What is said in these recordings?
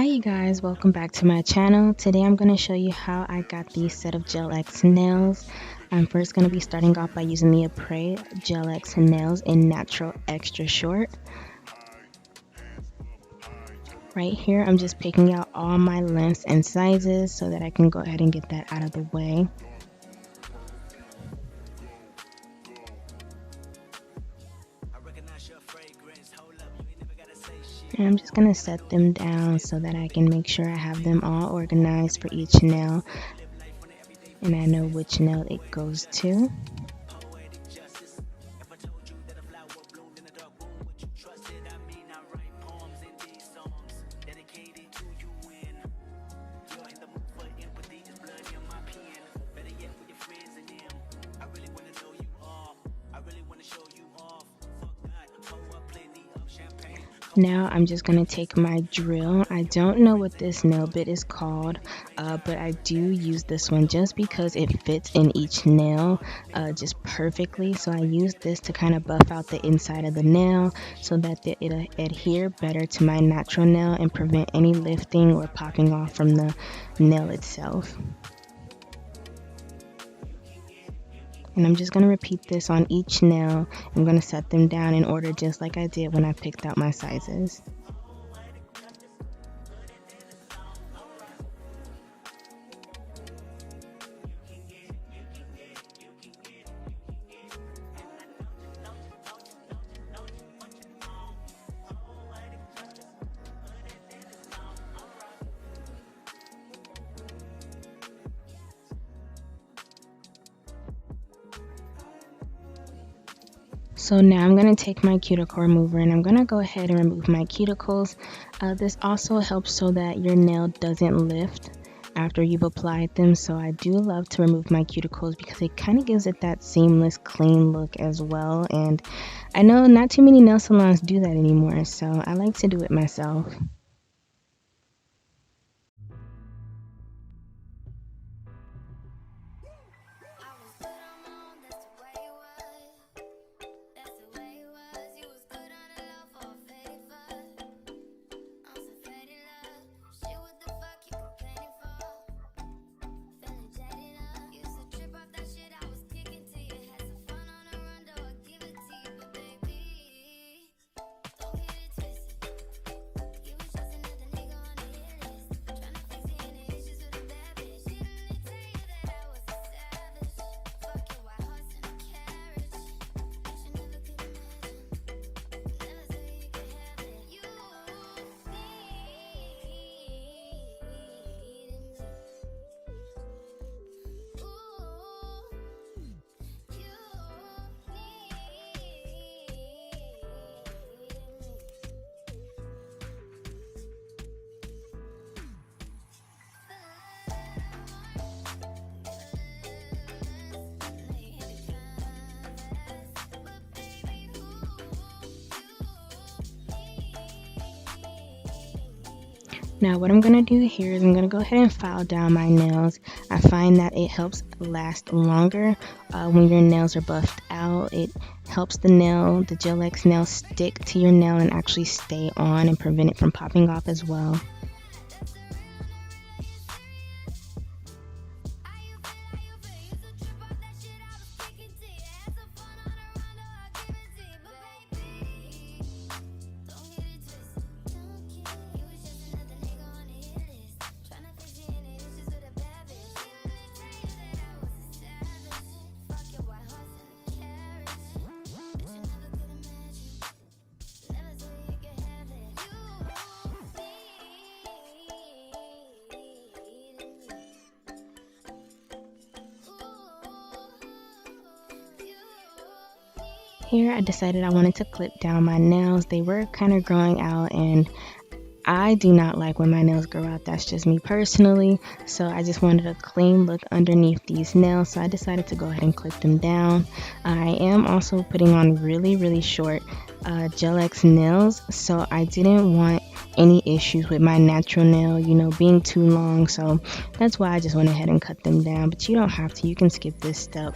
Hi you guys, welcome back to my channel. Today I'm going to show you how I got these set of Gel X nails. I'm first going to be starting off by using the Apres Gel X nails in Natural Extra Short. Right here I'm just picking out all my lengths and sizes so that I can go ahead and get that out of the way. And I'm just going to set them down so that I can make sure I have them all organized for each nail and I know which nail it goes to. Now I'm just going to take my drill. I don't know what this nail bit is called, but I do use this one just because it fits in each nail just perfectly. So I use this to kind of buff out the inside of the nail so that it'll adhere better to my natural nail and prevent any lifting or popping off from the nail itself. And I'm just going to repeat this on each nail. I'm going to set them down in order just like I did when I picked out my sizes. So now I'm going to take my cuticle remover and I'm going to go ahead and remove my cuticles. This also helps so that your nail doesn't lift after you've applied them. So I do love to remove my cuticles because it kind of gives it that seamless, clean look as well. And I know not too many nail salons do that anymore, so I like to do it myself. Now what I'm going to do here is I'm going to go ahead and file down my nails. I find that it helps last longer when your nails are buffed out. It helps the Gel X nail stick to your nail and actually stay on and prevent it from popping off as well. Here I decided I wanted to clip down my nails. They were kind of growing out and I do not like when my nails grow out. That's just me personally. So I just wanted a clean look underneath these nails. So I decided to go ahead and clip them down. I am also putting on really short Gel X nails. So I didn't want any issues with my natural nail, being too long. So that's why I just went ahead and cut them down. But you don't have to. You can skip this step.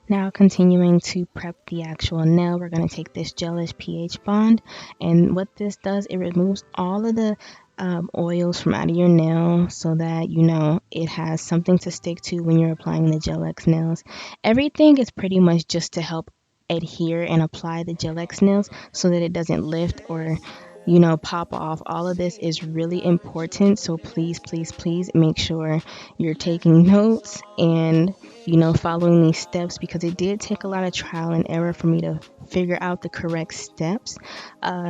Now, continuing to prep the actual nail, we're going to take this gelish pH bond, and what this does, it removes all of the oils from out of your nail so that you know it has something to stick to when you're applying the Gel X nails. Everything is pretty much just to help adhere and apply the Gel X nails so that it doesn't lift or pop off. All of this is really important, so please, please, please make sure you're taking notes and following these steps, because it did take a lot of trial and error for me to figure out the correct steps.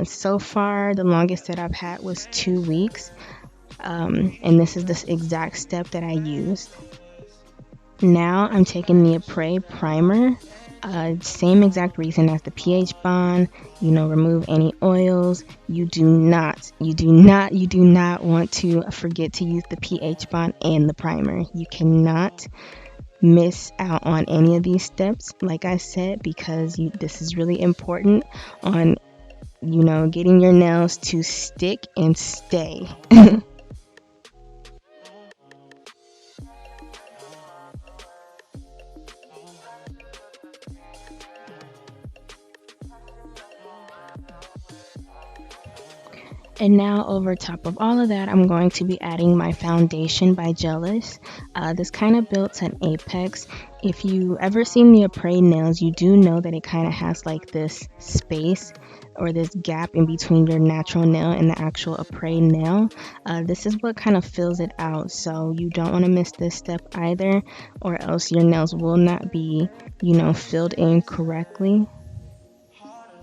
So far, the longest that I've had was 2 weeks, and this is the exact step that I used. Now I'm taking the Apres primer. Same exact reason as the pH bond, remove any oils. You do not want to forget to use the pH bond and the primer. You cannot miss out on any of these steps, like I said, because this is really important on, getting your nails to stick and stay. And now over top of all of that, I'm going to be adding my foundation by Jealous. This kind of builds an apex. If you ever seen the Apres nails, you do know that it kind of has like this space or this gap in between your natural nail and the actual Apres nail. This is what kind of fills it out. So you don't want to miss this step either, or else your nails will not be, filled in correctly.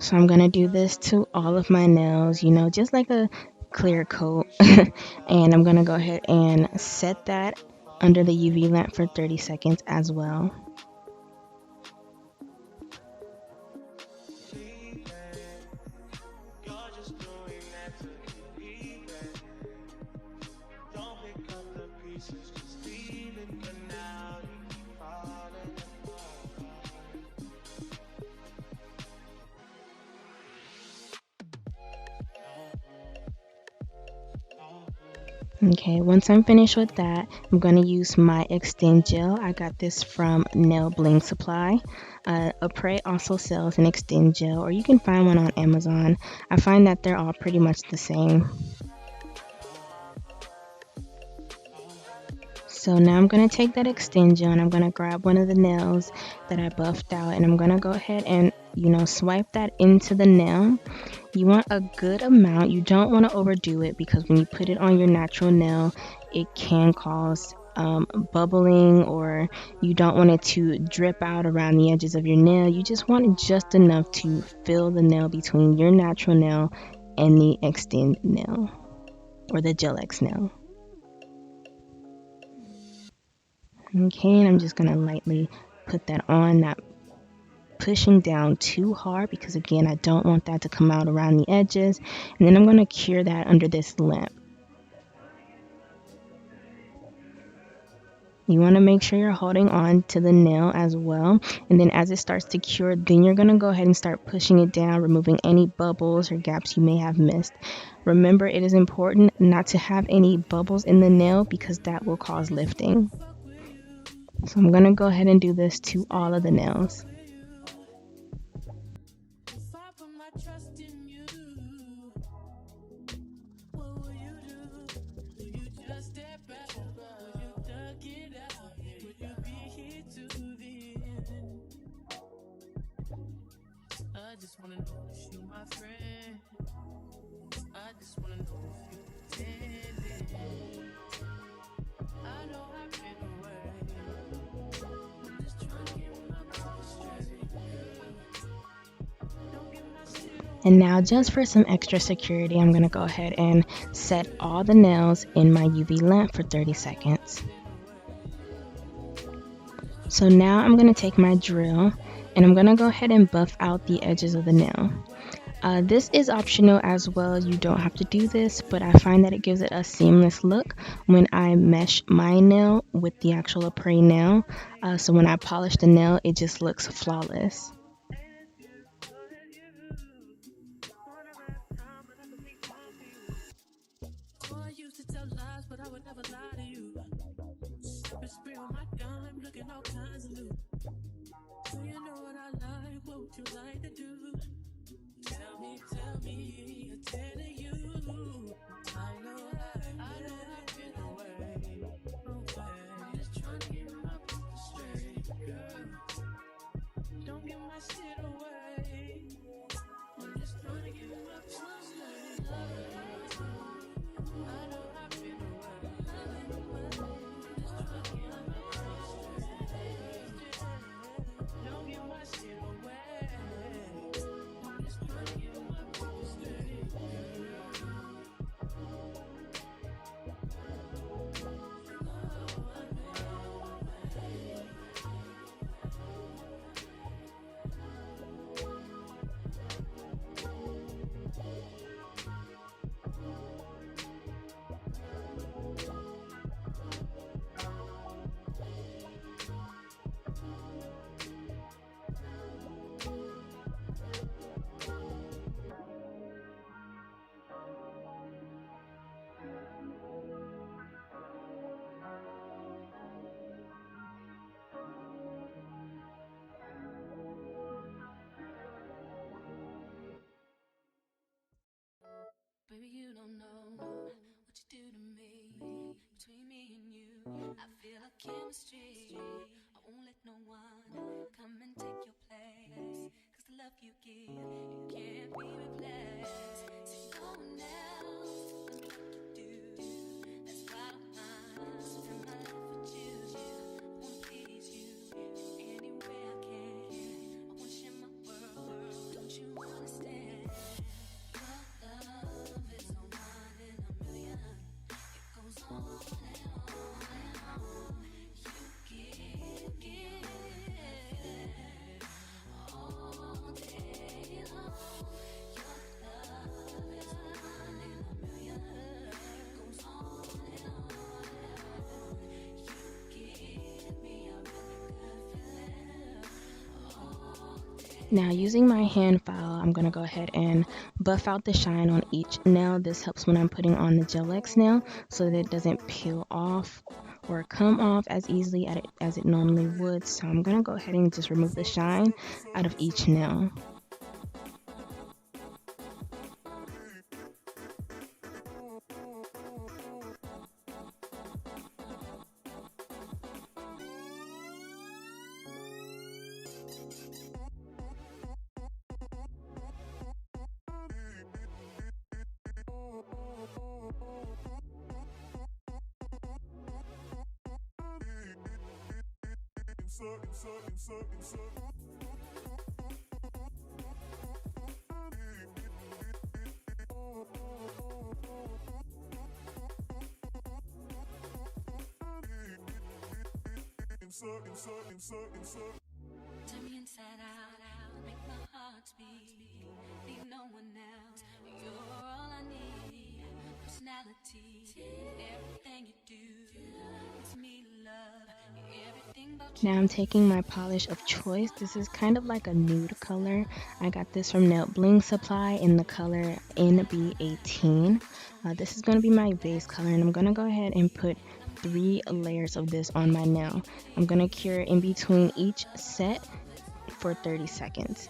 So I'm gonna do this to all of my nails, just like a clear coat. And I'm gonna go ahead and set that under the UV lamp for 30 seconds as well. Okay, once I'm finished with that, I'm going to use my Extend Gel. I got this from Nail Bling Supply. Apres also sells an Extend Gel, or you can find one on Amazon. I find that they're all pretty much the same. So now I'm going to take that Extend Gel and I'm going to grab one of the nails that I buffed out, and I'm going to go ahead and, swipe that into the nail. You want a good amount. You don't want to overdo it, because when you put it on your natural nail, it can cause bubbling, or you don't want it to drip out around the edges of your nail. You just want it just enough to fill the nail between your natural nail and the Extend nail or the Gel X nail. Okay, and I'm just going to lightly put that on, not pushing down too hard, because again, I don't want that to come out around the edges. And then I'm going to cure that under this lamp. You want to make sure you're holding on to the nail as well. And then as it starts to cure, then you're going to go ahead and start pushing it down, removing any bubbles or gaps you may have missed. Remember, it is important not to have any bubbles in the nail, because that will cause lifting. So I'm going to go ahead and do this to all of the nails. And now, just for some extra security, I'm going to go ahead and set all the nails in my UV lamp for 30 seconds. So now I'm going to take my drill and I'm going to go ahead and buff out the edges of the nail. This is optional as well. You don't have to do this, but I find that it gives it a seamless look when I mesh my nail with the actual Apres nail. So when I polish the nail, it just looks flawless. I like, what would you like to do? Tell me, I'm telling you. I know I've been away. I'm just trying to get my people straight, girl. Don't give my shit away. I'm just trying to get my people straight. I know I've been away. I'm just trying to get my people straight. Don't give my shit away. I'm just trying to get my people straight, girl. Baby, you don't know what you do to me. Between me and you, I feel a chemistry. I won't let no one come and take your place. Cause the love you give, it can't be replaced. See, no one else does me like you do. That's why I don't mind spending my life with you. I wanna please you in any way I can. I wanna share my world, don't you understand? Your love is a one in a million. It goes on and on and on. You give all day long. Your love is a one in a million. It goes on and on and on. You give me a really good feeling all day. Now, using my hand file, I'm going to go ahead and buff out the shine on each nail. This helps when I'm putting on the Gel X nail so that it doesn't peel off or come off as easily as it normally would. So I'm going to go ahead and just remove the shine out of each nail. Turn me inside out, make my heart beat. Need no one else, you're all I need. Personality, everything you do, it's me love, everything about you. Now I'm taking my polish of choice. This is kind of like a nude color. I got this from Nail Bling Supply in the color NB18. This is going to be my base color, and I'm going to go ahead and put 3 layers of this on my nail. I'm going to cure in between each set for 30 seconds.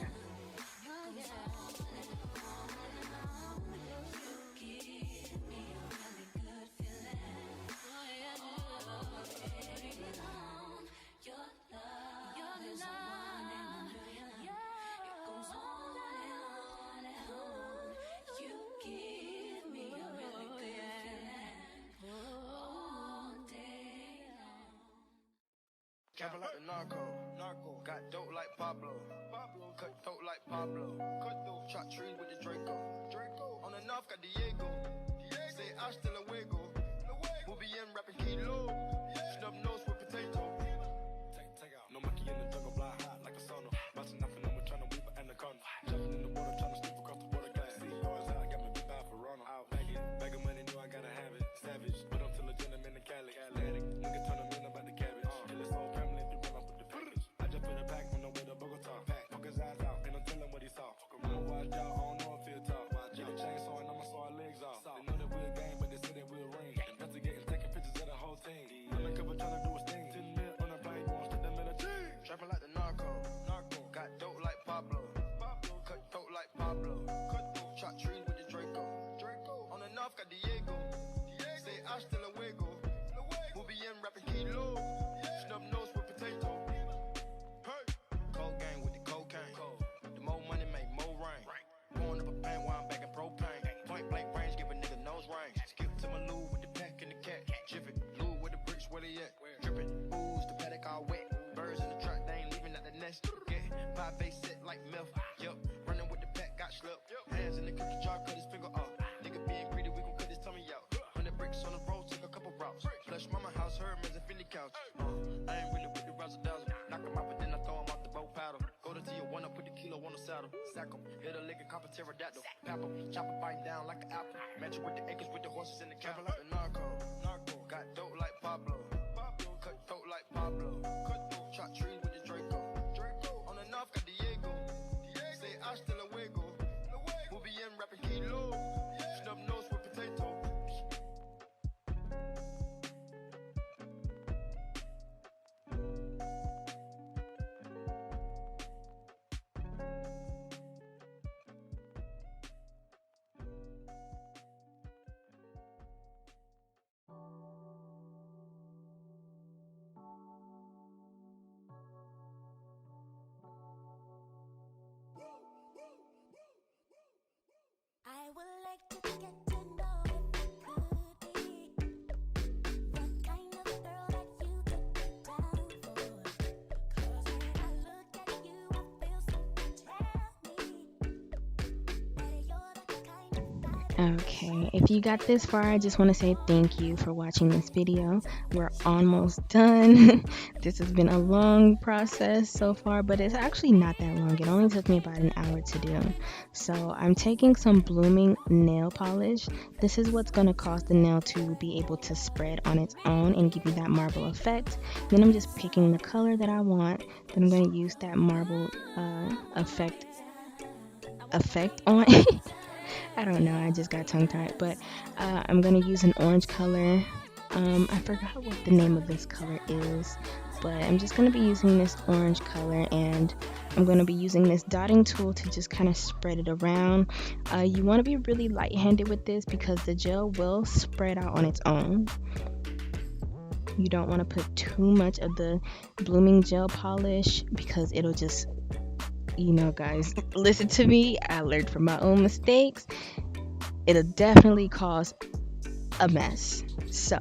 Trapping like the narco. Got dope like Pablo. Cut dope like Pablo. Shot trees with the Draco. On the north got Diego. Say hasta luego. We'll be in rapping kilo. Snub nose with potato. Take out. No monkey in the jungle, fly high like a sauna. Bouncing up and over, trying to weave an anaconda. Jumping in the water, trying to slip across the water. Got see yours out, got me big bad for Ronald. Out bag of money, know I gotta have it. Savage, but I'm still a gentleman in Cali. Athletic, nigga turn them in about the cabbage. Kill his whole family if you run off with the package. I just put a pack on the way to Bogota. Poke his eyes out, and I'm telling what he saw. Watch out, I don't know if he'll talk. Get a chainsaw and I'ma saw our legs off. They know that we're a gang, but they say that we're a ring. Investigating, taking pictures of the whole team. Undercover trying to do his thing. 10 mil on a plane, going straight to military. Trapping like the narco. Got dope got Diego. Say hasta luego. We'll be in rapping kilo. Snub nose with potato. Hey. Cold gang with the cocaine. The more money make more rain. Going up a bank while I'm back in propane. Point blank range, give a nigga nose range. Skip to my loo with the pack and the cat. Jiffy, loo with the bricks, where they at? Drippin', ooze, the paddock all wet. Birds in the truck, they ain't leaving out the nest. Get pie face set like milk. Yup, running with the pack, got slipped. Hands in the cookie jar, cut his finger off. Nigga being greedy, we gon' cut his tummy out. 100 bricks on the road, took a couple routes. Flush mama house, her man's a Philly couch. I ain't really with the razzle dazzle. Knock him out, but then I throw him off the boat paddle. Go to Tijuana, put the kilo on the saddle. Sack him, hit a lick and cop a pterodactyl. Pap him, chop a bite down like an apple. Match it with the acres, with the horses in the cattle. Like a narco, got dope like Pablo. Cut throat like Pablo. Chop trees with the Draco. On the north, got Diego. Say hasta luego. We'll be in rapping kilo. Snub nose with potato. I would like to get to know if it could be the kind of girl that you took me down for. 'Cause when I look at you, I feel something tell me that you're the kind of guy that Okay, if you got this far, I just want to say thank you for watching this video. We're almost done. This has been a long process so far, but it's actually not that long. It only took me about an hour to do. So I'm taking some blooming nail polish. This is what's going to cause the nail to be able to spread on its own and give you that marble effect. Then I'm just picking the color that I want. Then I'm going to use that marble effect on I don't know, I just got tongue-tied, but I'm going to use an orange color. I forgot what the name of this color is, but I'm just going to be using this orange color, and I'm going to be using this dotting tool to just kind of spread it around. You want to be really light-handed with this because the gel will spread out on its own. You don't want to put too much of the blooming gel polish because it'll just, you know, guys, listen to me. I learned from my own mistakes. It'll definitely cause a mess. So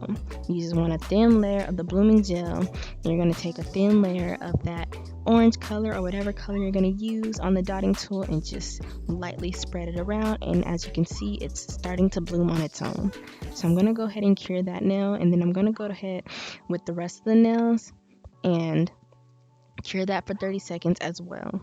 you just want a thin layer of the blooming gel, and you're going to take a thin layer of that orange color or whatever color you're going to use on the dotting tool and just lightly spread it around. And as you can see, it's starting to bloom on its own. So I'm going to go ahead and cure that nail, and then I'm going to go ahead with the rest of the nails and cure that for 30 seconds as well.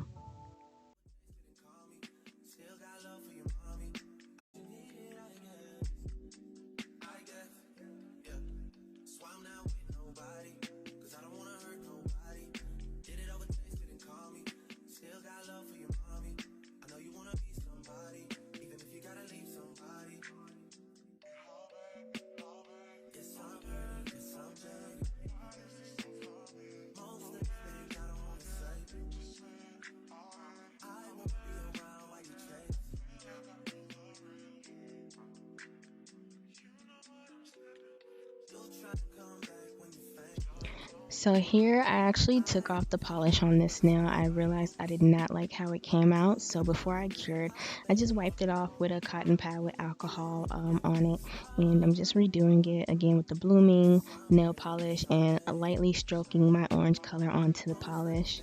So here I actually took off the polish on this nail. I realized I did not like how it came out. So before I cured, I just wiped it off with a cotton pad with alcohol on it. And I'm just redoing it again with the blooming nail polish and lightly stroking my orange color onto the polish.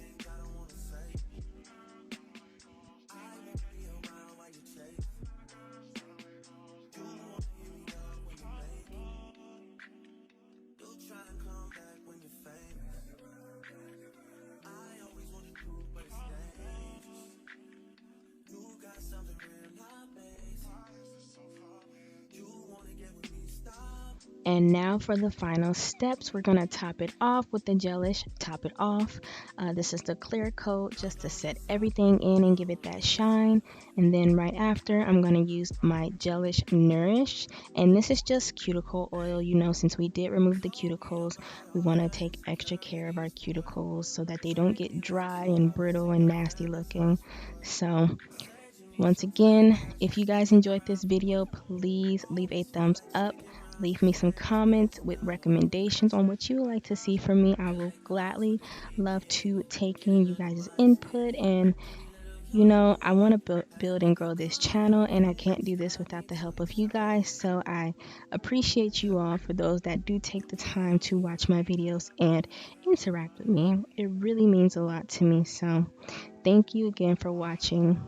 And now for the final steps, we're going to top it off with the gelish Top It Off. This is the clear coat just to set everything in and give it that shine. And then right after, I'm going to use my gelish Nourish. And this is just cuticle oil. You know, since we did remove the cuticles, we want to take extra care of our cuticles so that they don't get dry and brittle and nasty looking. So Once again, if you guys enjoyed this video, please leave a thumbs up. Leave me some comments with recommendations on what you would like to see from me. I will gladly love to take in you guys' input. And I want to build and grow this channel, and I can't do this without the help of you guys. So I appreciate you all for those that do take the time to watch my videos and interact with me. It really means a lot to me. So thank you again for watching.